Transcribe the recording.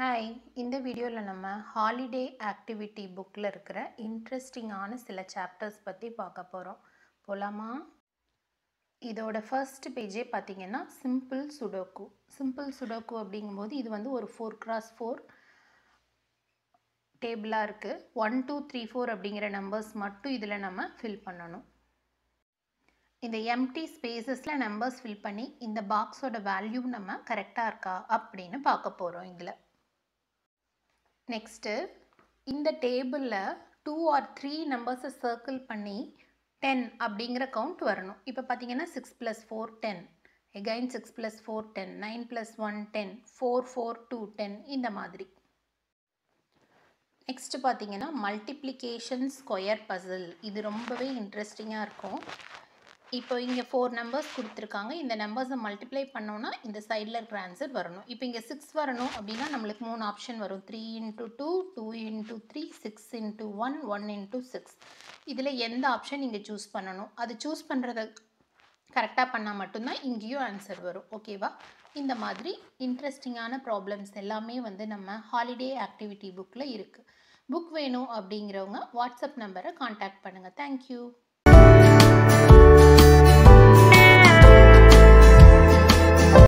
Hi, இந்த வீடியோவில் நம்ம ஹாலிடே ஆக்டிவிட்டி புக்கில் இருக்கிற இன்ட்ரெஸ்டிங்கான சில சாப்டர்ஸ் பற்றி பார்க்க போகிறோம். போலாமா? இதோட ஃபர்ஸ்ட் பேஜே பார்த்தீங்கன்னா சிம்பிள் சுடோக்கு. சிம்பிள் சுடோக்கு அப்படிங்கும்போது இது வந்து ஒரு 4x4 டேபிளாக இருக்குது. 1 2 3 4 அப்படிங்கிற நம்பர்ஸ் மட்டும் இதில் நம்ம ஃபில் பண்ணணும். இந்த எம்டி ஸ்பேசஸில் நம்பர்ஸ் ஃபில் பண்ணி இந்த பாக்ஸோட வேல்யூ நம்ம கரெக்டாக இருக்கா அப்படின்னு பார்க்க போகிறோம். இதில் நெக்ஸ்ட்டு இந்த டேபிளில் 2 or 3 நம்பர்ஸை சர்க்கிள் பண்ணி 10 அப்படிங்கிற கவுண்ட் வரணும். இப்போ பார்த்தீங்கன்னா 6 + 4 10, எகைன் 6 + 4 10, 9 + 1 10, 4 4 2 10, இந்த மாதிரி. நெக்ஸ்ட்டு பார்த்தீங்கன்னா மல்டிப்ளிகேஷன் ஸ்கொயர் பசில். இது ரொம்பவே இன்ட்ரெஸ்டிங்காக இருக்கும். இப்போ இங்கே 4 நம்பர்ஸ் கொடுத்துருக்காங்க. இந்த நம்பர்ஸை மல்டிப்ளை பண்ணோன்னா இந்த சைடில் இருக்கிற ஆன்சர் வரணும். இப்போ இங்கே 6 வரணும் அப்படின்னா நம்மளுக்கு 3 ஆப்ஷன் வரும். 3 × 2, 2 × 3, 6 × 1, 1 × 6. இதில் எந்த ஆப்ஷன் நீங்கள் சூஸ் பண்ணணும்? அது சூஸ் பண்ணுறத கரெக்டாக பண்ணால் மட்டும்தான் இங்கேயும் ஆன்சர் வரும். ஓகேவா? இந்த மாதிரி இன்ட்ரெஸ்டிங்கான ப்ராப்ளம்ஸ் எல்லாமே வந்து நம்ம ஹாலிடே ஆக்டிவிட்டி புக்கில் இருக்குது. புக் வேணும் அப்படிங்கிறவங்க வாட்ஸ்அப் நம்பரை கான்டாக்ட் பண்ணுங்கள். தேங்க்யூ.